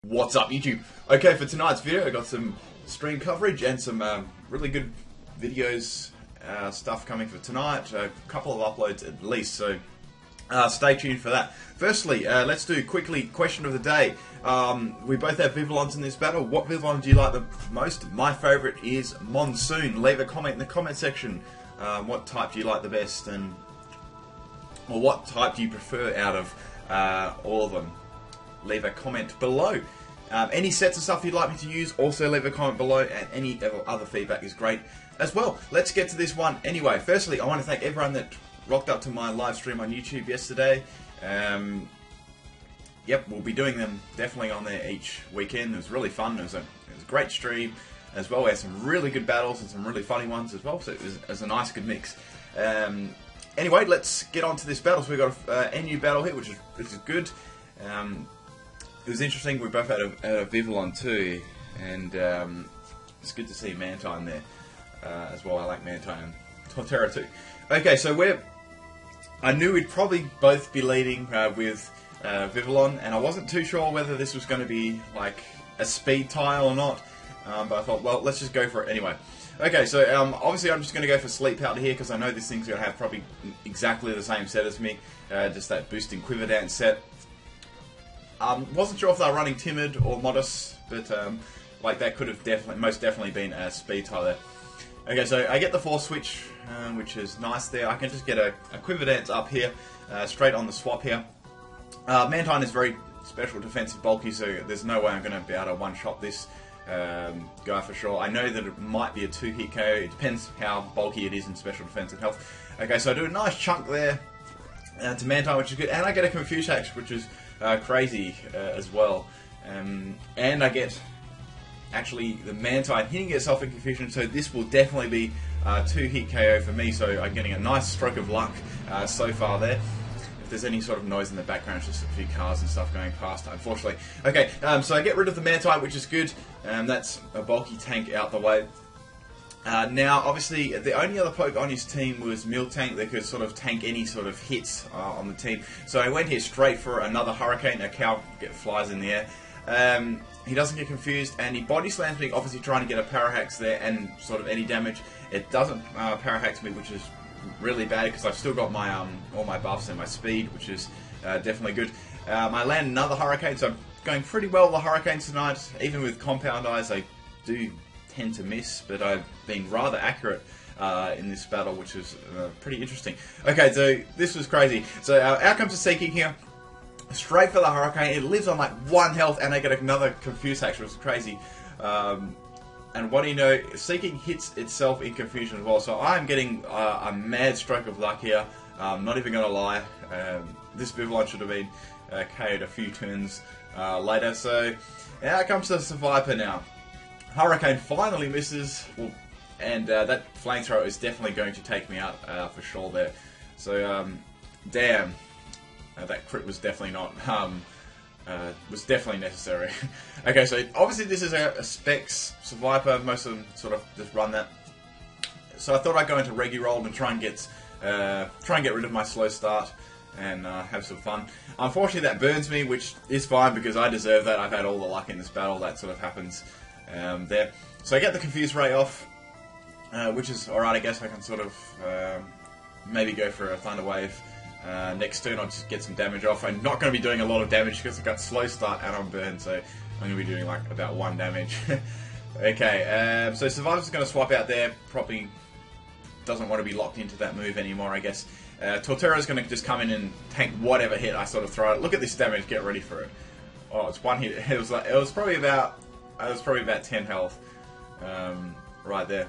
What's up, YouTube? Okay, for tonight's video I got some stream coverage and some really good videos stuff coming for tonight. A couple of uploads at least, so stay tuned for that. Firstly, let's do quickly question of the day. We both have Vivillons in this battle. What Vivillon do you like the most? My favourite is Monsoon. Leave a comment in the comment section. What type do you like the best, or what type do you prefer out of all of them? Leave a comment below. Any sets of stuff you'd like me to use, also leave a comment below, and any other feedback is great as well. Let's get to this one anyway. Firstly, I want to thank everyone that rocked up to my live stream on YouTube yesterday. Yep, we'll be doing them definitely on there each weekend. It was really fun. It was a great stream as well. We had some really good battles and some really funny ones as well, so it was a nice good mix. Anyway, let's get on to this battle. So we've got a new battle here, which is good. It was interesting. We both had a Vivillon too, and it's good to see Mantine there as well. I like Mantine and Torterra too. Okay, so I knew we'd probably both be leading with Vivillon, and I wasn't too sure whether this was going to be like a speed tile or not, but I thought, well, let's just go for it anyway. Okay, so obviously I'm just going to go for Sleep Powder here because I know this thing's going to have probably exactly the same set as me, just that boosting Quiver Dance set. Wasn't sure if they were running Timid or Modest, but like that could have most definitely been a speed tile there. Okay, so I get the Force Switch, which is nice there. I can just get a Quiver Dance up here, straight on the swap here. Mantine is very special defensive bulky, so there's no way I'm going to be able to one-shot this guy for sure. I know that it might be a 2-hit KO. It depends how bulky it is in special defensive health. Okay, so I do a nice chunk there to Mantine, which is good, and I get a Confuse Hack, which is crazy as well. And I get actually the Mantine hitting itself in confusion, so this will definitely be a 2-hit KO for me, so I'm getting a nice stroke of luck so far there. If there's any sort of noise in the background, it's just a few cars and stuff going past, unfortunately. Okay, so I get rid of the Mantine, which is good. That's a bulky tank out the way. Now, obviously, the only other poke on his team was Miltank that could sort of tank any sort of hits on the team. So I went here straight for another Hurricane. A cow flies in the air. He doesn't get confused, and he body slams me, obviously trying to get a Parahax there and sort of any damage. It doesn't Parahax me, which is really bad because I've still got my all my buffs and my speed, which is definitely good. I land another Hurricane, so I'm going pretty well with the Hurricanes tonight. Even with Compound Eyes, I do tend to miss, but I've been rather accurate in this battle, which is pretty interesting. Okay, so this was crazy. So out comes the Seeking here, straight for the Hurricane. It lives on like 1 health, and I get another Confuse Hack, which was crazy. And what do you know, Seeking hits itself in confusion as well, so I'm getting a mad stroke of luck here. Not even going to lie, this Vivillon should have been KO'd a few turns later. So out comes the Viper now. Hurricane finally misses, and that flamethrower is definitely going to take me out for sure there. So, damn, that crit was definitely not, was definitely necessary. Okay, so obviously this is a Specs Viper. Most of them sort of just run that. So I thought I'd go into Reggie Roll and try and get rid of my slow start and have some fun. Unfortunately, that burns me, which is fine because I deserve that. I've had all the luck in this battle. That sort of happens. There. So I get the Confuse Ray off, which is alright. I guess I can sort of maybe go for a Thunder Wave next turn. I'll just get some damage off. I'm not going to be doing a lot of damage because I've got slow start and I'm burned, so I'm going to be doing like about 1 damage. Okay, so Survivor's going to swap out there. Probably doesn't want to be locked into that move anymore, I guess. Torterra's going to just come in and tank whatever hit I sort of throw at it. Look at this damage. Get ready for it. Oh, it's 1 hit. It was probably about 10 health right there.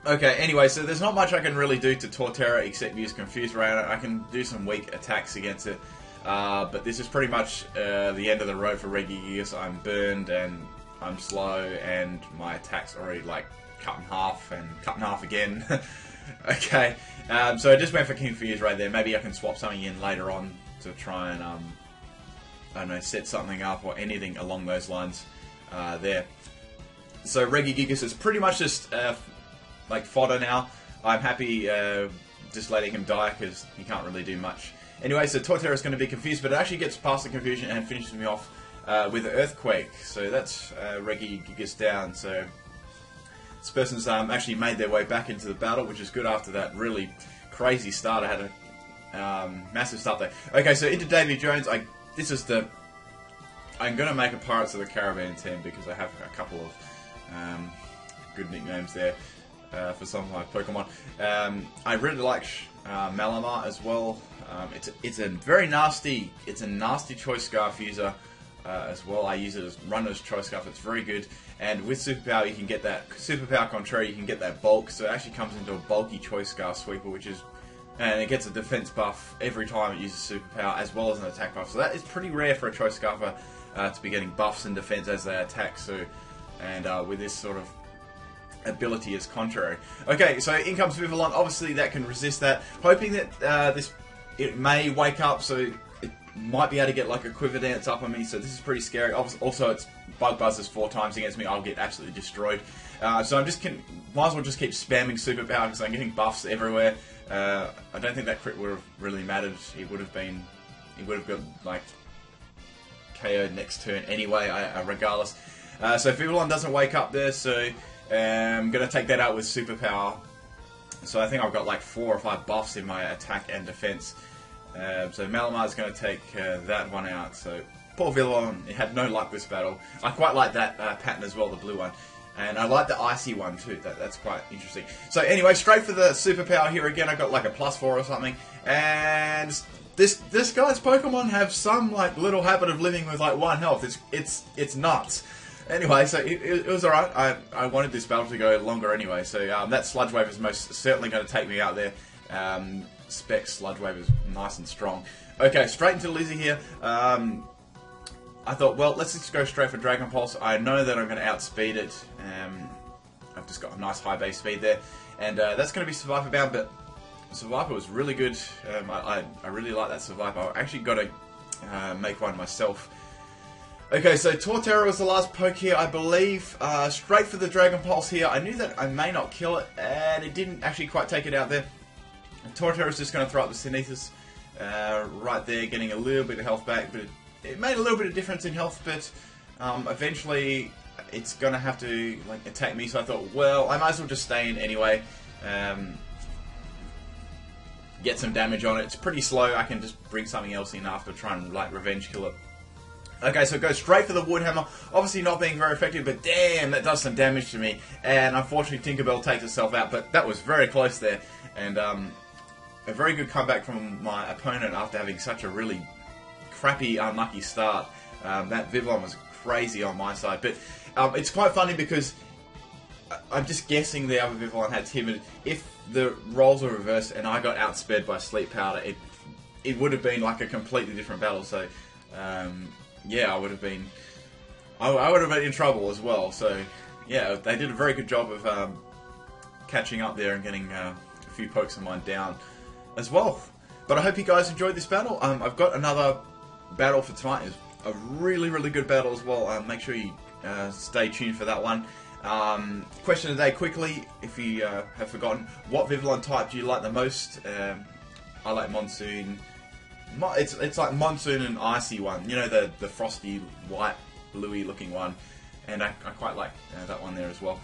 Okay, anyway, so there's not much I can really do to Torterra except use Confuse Ray. I can do some weak attacks against it, but this is pretty much the end of the road for Regigigas. I'm burned and I'm slow, and my attack's already like cut in half and cut in half again. Okay, so I just went for Confuse Ray there. Maybe I can swap something in later on to try and I don't know, set something up or anything along those lines. There. So Regigigas is pretty much just like fodder now. I'm happy just letting him die because he can't really do much. Anyway, so Torterra is going to be confused, but it actually gets past the confusion and finishes me off with Earthquake. So that's Reggie Gigas down. So this person's actually made their way back into the battle, which is good after that really crazy start. I had a massive start there. Okay, so into Davy Jones. I'm going to make a Pirates of the Caribbean team because I have a couple of good nicknames there for some of my Pokemon. I really like Malamar as well. It's a very nasty. It's a nasty Choice Scarf user as well. I use it as runner's Choice Scarf. It's very good. And with Superpower, you can get that Superpower Contrary. You can get that bulk. So it actually comes into a bulky Choice Scarf Sweeper, and it gets a defense buff every time it uses Superpower, as well as an attack buff. So that is pretty rare for a Choice Scarfer to be getting buffs and defense as they attack. So, and with this sort of ability as Contrary. Okay, so in comes Vivillon. Obviously, that can resist that. Hoping that it may wake up, so it might be able to get like a Quiver Dance up on me. So this is pretty scary. Also, it's Bug Buzzes 4 times against me. I'll get absolutely destroyed. So I'm might as well just keep spamming Superpower because I'm getting buffs everywhere. I don't think that crit would have really mattered. He would have got like KO'd next turn anyway, regardless. So Vivillon doesn't wake up there, so I'm going to take that out with Superpower. So I think I've got like 4 or 5 buffs in my attack and defense. So Malamar is going to take that one out. So poor Vivillon, he had no luck this battle. I quite like that pattern as well, the blue one. And I like the icy one too. That's quite interesting. So anyway, straight for the Superpower here again. I got like a +4 or something. And this guy's Pokemon have some like little habit of living with like 1 health. It's nuts. Anyway, so it was alright. I wanted this battle to go longer anyway. So that Sludge Wave is most certainly going to take me out there. Spec Sludge Wave is nice and strong. Okay, straight into Lizzie here. I thought, well, let's just go straight for Dragon Pulse. I know that I'm going to outspeed it. I've just got a nice high base speed there. And that's going to be Survivor bound, but Survivor was really good. I really like that Survivor. I actually got to make one myself. Okay, so Torterra was the last poke here, I believe. Straight for the Dragon Pulse here. I knew that I may not kill it, and it didn't actually quite take it out there. Torterra's just going to throw up the Sinethus right there, getting a little bit of health back, but it made a little bit of difference in health, but eventually it's going to have to like attack me, so I thought, well, I might as well just stay in anyway. Get some damage on it. It's pretty slow. I can just bring something else in after trying to like revenge kill it. Okay, so go straight for the Wood Hammer. Obviously not being very effective, but damn, that does some damage to me. And unfortunately, Tinkerbell takes herself out, but that was very close there. And a very good comeback from my opponent after having such a really crappy, unlucky start. That Vivillon was crazy on my side, but it's quite funny because I'm just guessing the other Vivillon had Timid. If the roles were reversed and I got outsped by Sleep Powder, it would have been like a completely different battle. So yeah, I would have been in trouble as well. So yeah, they did a very good job of catching up there and getting a few pokes of mine down as well. But I hope you guys enjoyed this battle. I've got another battle for tonight. It's a really, really good battle as well. Make sure you stay tuned for that one. Question of the day quickly, if you have forgotten, what Vivillon type do you like the most? I like Monsoon. It's like Monsoon and Icy one. You know, the frosty, white, bluey looking one. And I quite like that one there as well.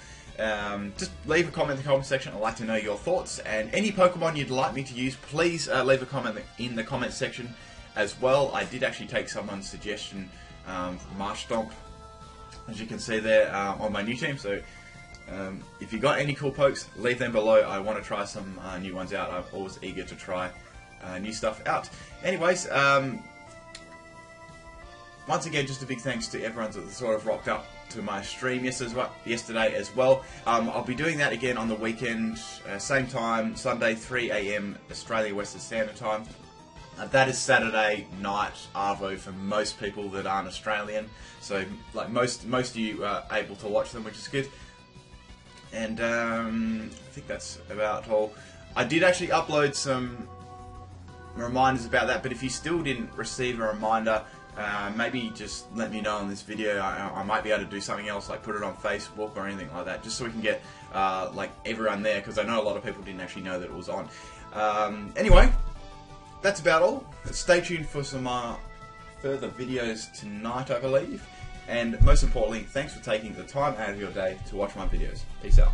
Just leave a comment in the comment section. I'd like to know your thoughts. And any Pokemon you'd like me to use, please leave a comment in the comment section as well. I did actually take someone's suggestion for Marshtomp, as you can see there, on my new team. So if you got any cool pokes, leave them below. I want to try some new ones out. I'm always eager to try new stuff out. Anyways, once again, just a big thanks to everyone that sort of rocked up to my stream yesterday as well. I'll be doing that again on the weekend, same time, Sunday, 3 AM Australia Western Standard Time. That is Saturday night Arvo for most people that aren't Australian. So, like most of you are able to watch them, which is good. And I think that's about all. I did actually upload some reminders about that, but if you still didn't receive a reminder, maybe just let me know on this video. I might be able to do something else, like put it on Facebook or anything like that, just so we can get like everyone there, because I know a lot of people didn't actually know that it was on. Anyway, that's about all. Stay tuned for some further videos tonight, I believe. And most importantly, thanks for taking the time out of your day to watch my videos. Peace out.